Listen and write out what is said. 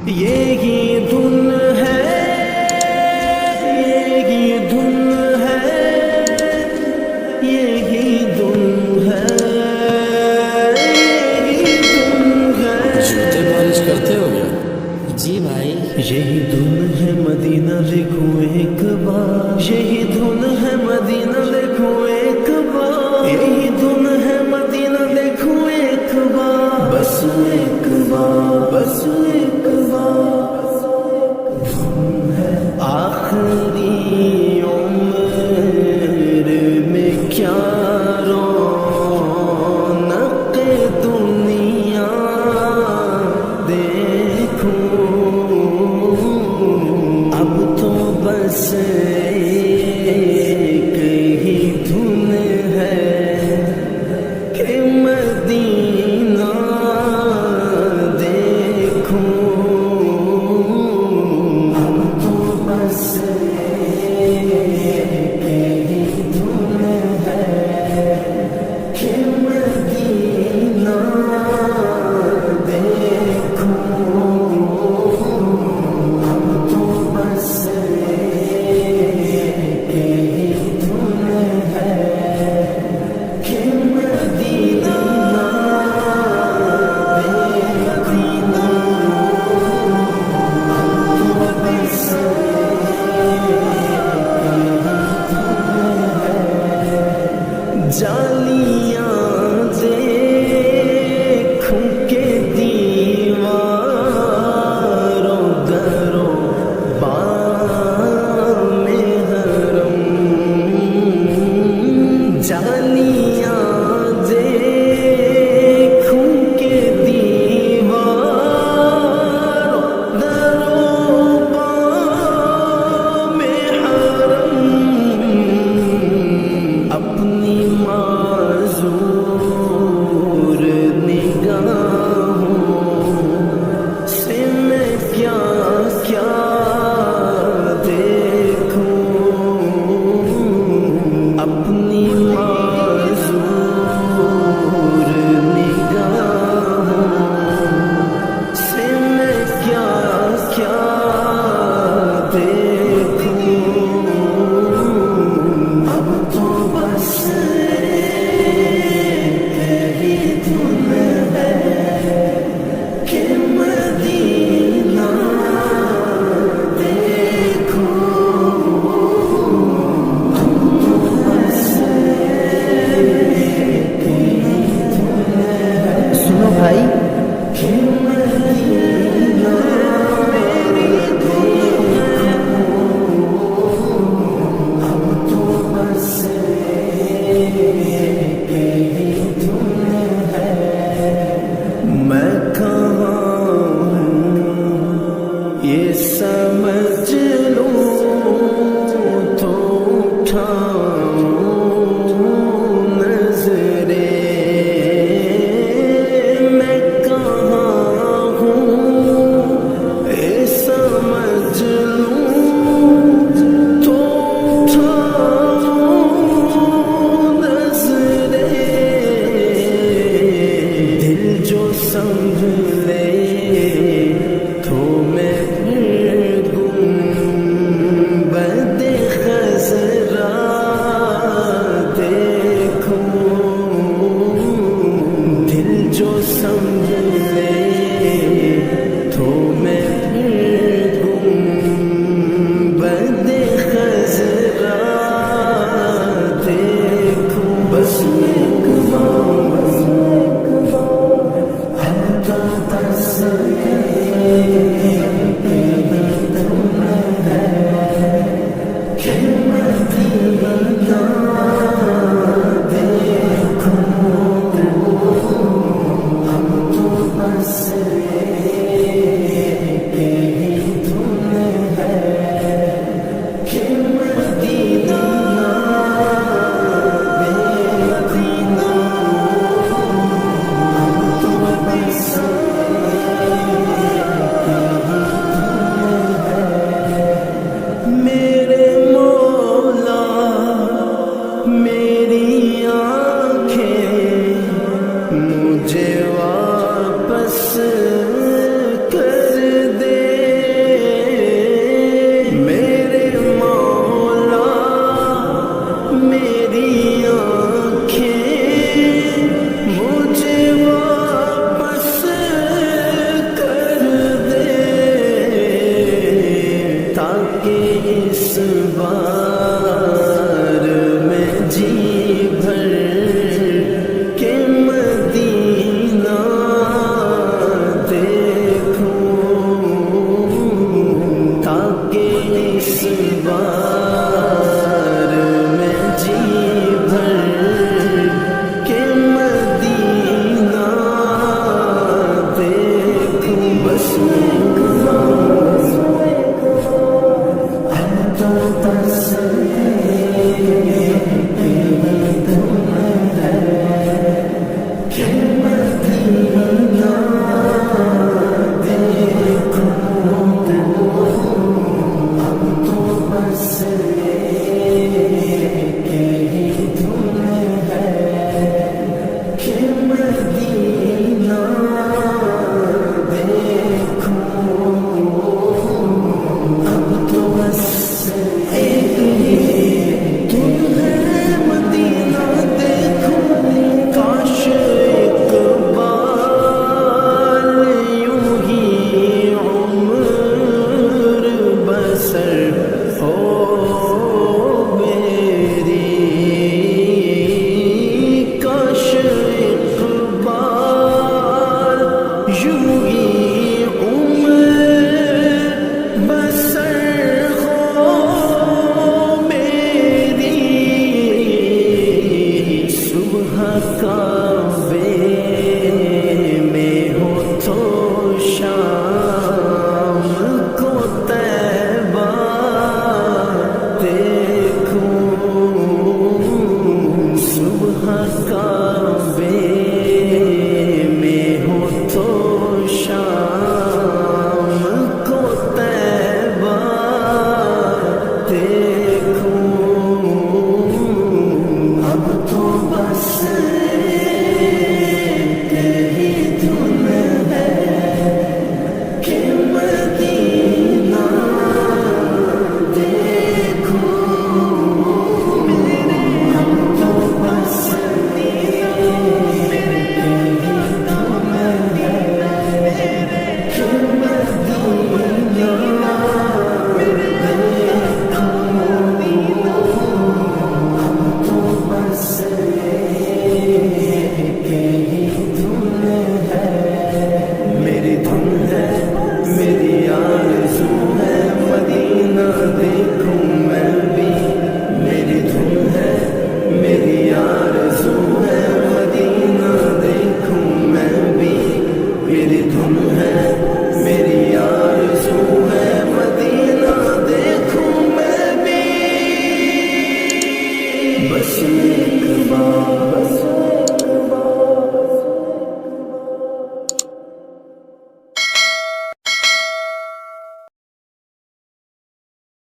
یہی دھن ہے، یہی دھن ہے، یہی دھن ہے، یہی دھن ہے۔ جوتے پالش کرتے ہو کیا؟ جی بھائی۔ یہی دھن ہے مدینہ دیکھو ایک بار، یہی دھن ہے مدینہ دیکھو ایک بار، یہی دھن ہے مدینہ دیکھو ایک بار، بس ایک بار، بس ایک بار۔ آخری عمر میں کیا رونق دنیا دیکھوں، اب تو بس ایک ہی دھن ہے کہ مدینہ دیکھوں، اب تو بس ایک ہی دھن ہے کہ مدینہ دیکھوں، اب تو بس ایک ہی دھن ہے کہ مدینہ دیکھوں، اب تو بس جالیاں دیکھوں کہ دیواروں دروں بام حرم، جالیاں دیکھوں کہ دیواروں دروں بام حرم، اپنی معذور نگاہوں سے میں کیا کیا دیکھوں، اپنی معذور نگاہوں سے میں کیا کیا دیکھوں، اب تو بس یہی دھن ہے کہ مدینہ دیکھوں، اب تو بس یہی دھن ہے۔ سنو بھائی، کہ مدینہ اب تو بس ایک ہی دھن ہے۔ میں کہاں ہوں یہ سمجھ لوں تو اٹھاؤں نظریں، میں کہاں ہوں یہ سمجھ لوں تو اٹھاؤں نظریں، دل جو سنبھلے تو میں پھر گنبد خضرا دیکھوں، دل جو سنبھلے تو میں پھر گنبد خضرا دیکھوں، بس ایک بار، بس ایک بار، ہے تو بس